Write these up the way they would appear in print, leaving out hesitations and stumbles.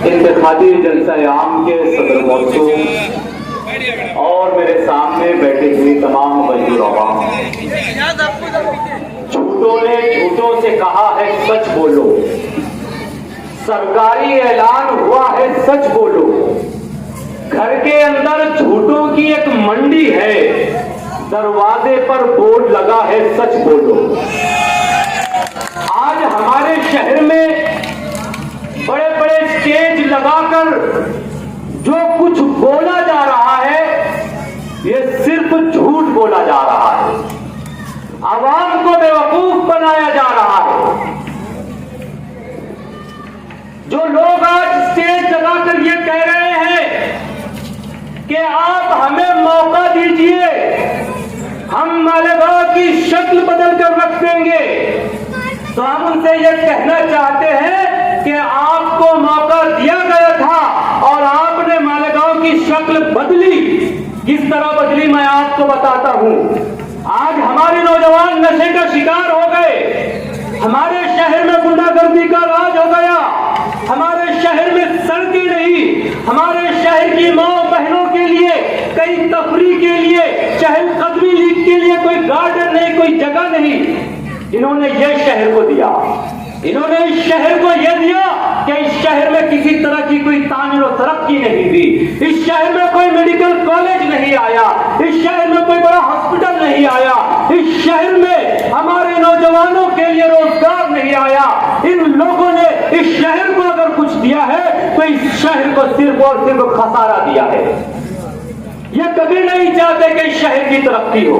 इंतखाबी जलसा-ए-आम के सदर मौजूद और मेरे सामने बैठे हुए तमाम वज़ीर अवाम, झूठों ने झूठों से कहा है सच बोलो, सरकारी ऐलान हुआ है सच बोलो। घर के अंदर झूठों की एक मंडी है, दरवाजे पर बोर्ड लगा है सच बोलो। आज हमारे शहर में बड़े बड़े स्टेज लगाकर जो कुछ बोला जा रहा है ये सिर्फ झूठ बोला जा रहा है, आवाम को बेवकूफ बनाया जा रहा है। जो लोग आज स्टेज लगाकर ये कह रहे हैं कि आप हमें मौका दीजिए, हम मालेगांव की शक्ल बदल कर रख देंगे, तो हम उनसे ये कहना चाहते हैं कि आपको मौका दिया गया था और आपने मालेगांव की शक्ल बदली। किस तरह बदली मैं आपको बताता हूं। आज हमारे नौजवान नशे का शिकार हो गए, हमारे शहर में गुंडागर्दी का राज हो गया, हमारे शहर में सड़कें नहीं, हमारे शहर की माँ बहनों के लिए कई तफरीह के लिए चहलकदमी लीग के लिए कोई गार्डन नहीं, कोई जगह नहीं। इन्होंने ये शहर को दिया, इन्होंने इस शहर को यह दिया कि इस शहर में किसी तरह की कोई तामीर और तरक्की नहीं दी, इस शहर में कोई मेडिकल कॉलेज नहीं आया, इस शहर में कोई बड़ा हॉस्पिटल नहीं आया, इस शहर में हमारे नौजवानों के लिए रोजगार नहीं आया। इन लोगों ने इस शहर को अगर कुछ दिया है तो इस शहर को सिर्फ और सिर्फ खसारा दिया है। ये कभी नहीं चाहते कि इस शहर की तरक्की हो।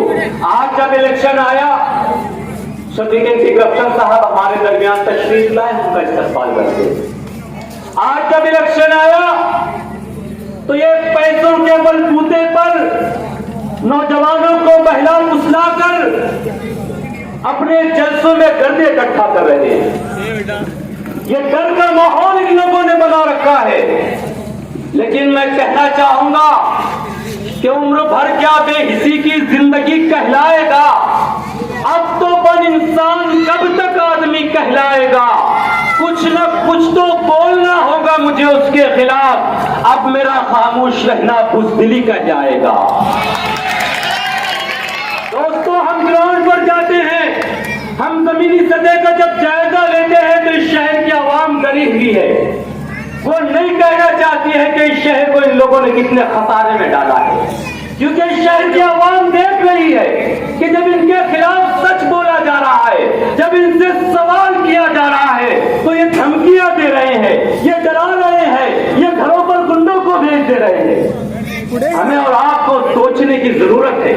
आज जब इलेक्शन आया, शफीक रफ्शन साहब हमारे दरमियान तशरीफ लाए, उनका इस्तकबाल करते। आज जब इलेक्शन आया तो ये पैसों के बलबूते पर नौजवानों को बहला फुसलाकर अपने जलसों में गर्दे इकट्ठा कर रहे हैं। ये डर का माहौल इन लोगों ने बना रखा है। लेकिन मैं कहना चाहूंगा कि उम्र भर क्या बेहिसी की जिंदगी कहलाएगा, अब तो बन इंसान कब तक आदमी कहलाएगा। कुछ न कुछ तो बोलना होगा मुझे उसके खिलाफ, अब मेरा खामोश रहना बुज़दिली कह जाएगा। दोस्तों, हम ग्राउंड पर जाते हैं, हम जमीनी सतह का जब जायजा लेते हैं तो इस शहर की आवाम डरी हुई है। वो नहीं कहना चाहती है कि इस शहर को इन लोगों ने कितने खसारे में डाला है, क्योंकि इस शहर की आवाम देख रही है कि जब इनके खिलाफ सच बोला जा रहा है, जब इनसे सवाल किया जा रहा है तो ये धमकियां दे रहे हैं, ये डरा रहे हैं, ये घरों पर गुंडों को भेज दे रहे हैं। हमें और आपको सोचने की जरूरत है,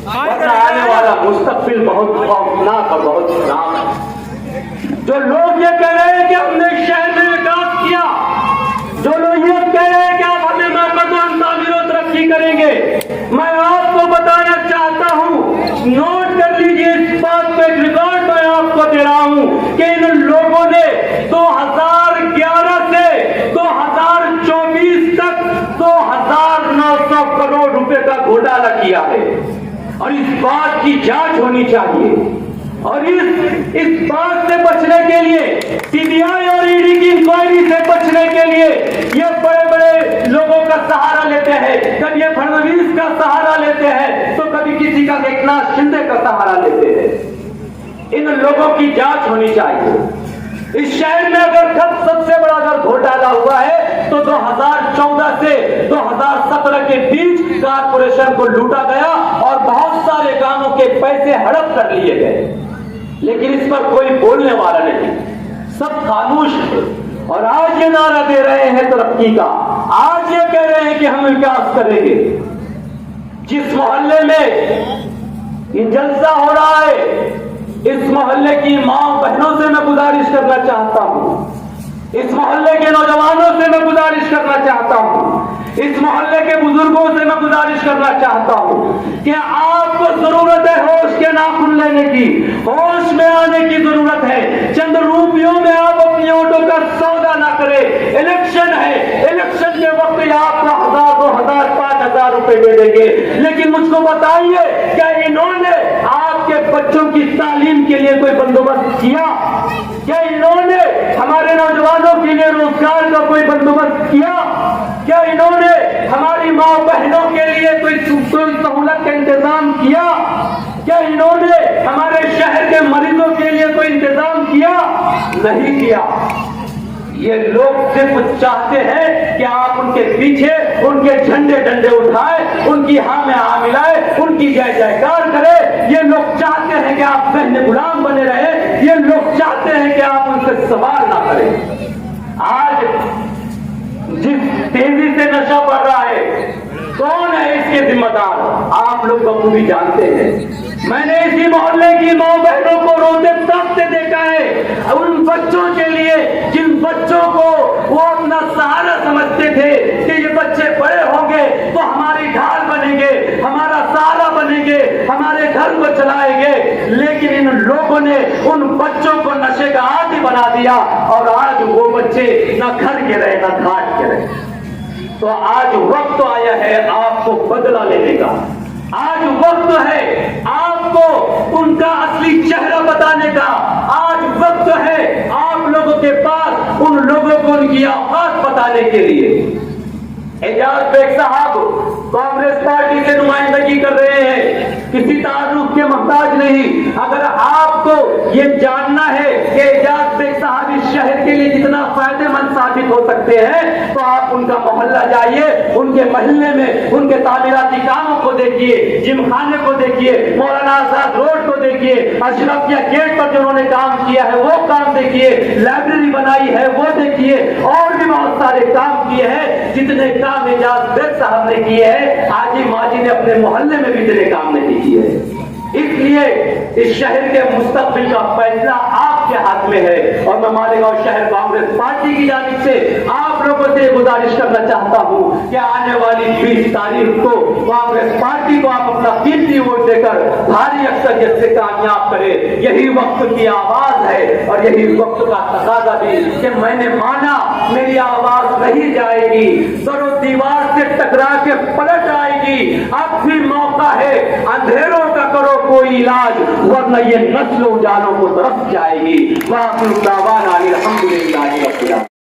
वरना आने वाला मुस्तकबिल बहुत खौफनाक और बहुत खराब है। जो लोग ये कह रहे हैं कि हमने शहर में विकास किया, जो लोग ये कह रहे हैं कि आप हमें मौका दो, हम तामीर और तरक्की करेंगे, मैं आपको बताना चाहता हूं, नोट कर लीजिए इस बात पे, एक रिकॉर्ड मैं आपको दे रहा हूं कि इन लोगों ने 2011 से 2024 तक 2900 करोड़ रुपए का घोटाला किया है और इस बात की जांच होनी चाहिए। और इस बात से बचने के लिए, सीबीआई और ईडी की इंक्वायरी से बचने के लिए ये बड़े बड़े लोगों का सहारा लेते हैं, कभी ये फडणवीस का सहारा लेते हैं तो कभी किसी का एकनाथ शिंदे का सहारा लेते हैं। इन लोगों की जांच होनी चाहिए। इस शहर में अगर सबसे बड़ा अगर घोटाला हुआ है तो 2014 से 2017 के बीच कारपोरेशन को लूटा गया और बहुत सारे कामों के पैसे हड़प कर लिए गए, लेकिन इस पर कोई बोलने वाला नहीं, सब खामोश है। और आज ये नारा दे रहे हैं तरक्की का, आज ये कह रहे हैं कि हम विकास करेंगे। जिस मोहल्ले में ये जलसा हो रहा है, इस मोहल्ले की मां बहनों से मैं गुजारिश करना चाहता हूं, इस मोहल्ले के नौजवानों से मैं गुजारिश करना चाहता हूं, इस मोहल्ले के बुजुर्गों से मैं गुजारिश करना चाहता हूं कि आपको जरूरत है होश के नाखून लेने की, होश में आने की जरूरत है। चंद रुपयों में आप अपनी वोटों का सौदा ना करें। इलेक्शन है, इलेक्शन के वक्त आपको 1000, 2000, 5000 रुपए दे देंगे, लेकिन मुझको बताइए क्या इन्होंने आपके बच्चों की तालीम के लिए कोई बंदोबस्त किया? क्या इन्होंने हमारे नौजवानों के लिए लिए रोजगार का कोई बंदोबस्त किया? क्या इन्होंने हमारी माँ बहनों के लिए कोई सहूलत का इंतजाम किया? क्या इन्होंने हमारे शहर के मरीजों के लिए कोई इंतजाम किया? नहीं किया। ये लोग सिर्फ चाहते हैं कि आप उनके पीछे उनके झंडे डंडे उठाए, उनकी हाँ में हाँ मिलाए, उनकी जय जयकार करे। ये लोग चाहते हैं कि आप बहन गुलाम बने रहे। ये लोग चाहते हैं कि आप उनसे सवाल ना करें। आज जिस तेजी से नशा बढ़ रहा है, कौन है इसके जिम्मेदार? आप लोग बखूबी जानते हैं। मैंने इसी मोहल्ले की माँ बहनों को रोते तपते देखा है। उन बच्चों के लिए जिन बच्चों को वो अपना सहारा समझते थे कि ये बच्चे बड़े होंगे तो हमारी ढाल बनेंगे, हमारा सहारा बनेंगे, हमारे घर को चलाएंगे, लेकिन इन लोगों ने उन बच्चों को नशे का आदी बना दिया और आज वो बच्चे न घर के रहे न घाट के रहे। तो आज वक्त आया है आपको बदला लेने का। आज वक्त है आपको उनका असली चेहरा बताने का। आज वक्त है आप लोगों के पास उन लोगों को उनकी औकात बताने के लिए। एजाज बेग साहब कांग्रेस पार्टी से नुमाइंदगी कर रहे हैं, किसी तारुफ के मोहताज नहीं। अगर आपको ये जानना है कि एजाज बेग साहब इस शहर के लिए कितना फायदेमंद साबित हो सकते हैं, तो आप उनका मोहल्ला जाइए, उनके मोहल्ले में उनके तामीराती कामों को देखिए, जिमखाने को देखिए, मौलाना आजाद रोड को देखिए, अशरफिया गेट पर जो उन्होंने काम किया है वो काम देखिए, लाइब्रेरी बनाई है वो देखिए, और भी बहुत सारे काम किए हैं। जितने काम एजाज बेग साहब ने किए हैं, हाजी माजी ने अपने मोहल्ले में भी इतने काम नहीं किए हैं। इसलिए इस शहर के मुस्तकबिल का फैसला आपके हाथ में है और मैं मालेगांव शहर कांग्रेस पार्टी की जानिब से आप लोगों से गुजारिश करना चाहता हूं कि आने वाली 20 तारीख को कांग्रेस पार्टी को आप अपना कीमती वोट देकर भारी अक्सरियत से कामयाब करें। यही वक्त की आवाज है और यही वक्त का तकाजा भी कि मैंने माना मेरी आवाज नहीं जाएगी, दरो दीवार से टकरा के पलट आएगी। अब भी मौका है, अंधेरों का करो कोई इलाज, वरना ये नस्ल उजालों को तरफ जाएगी। वाह, अल्हम्दुलिल्लाह।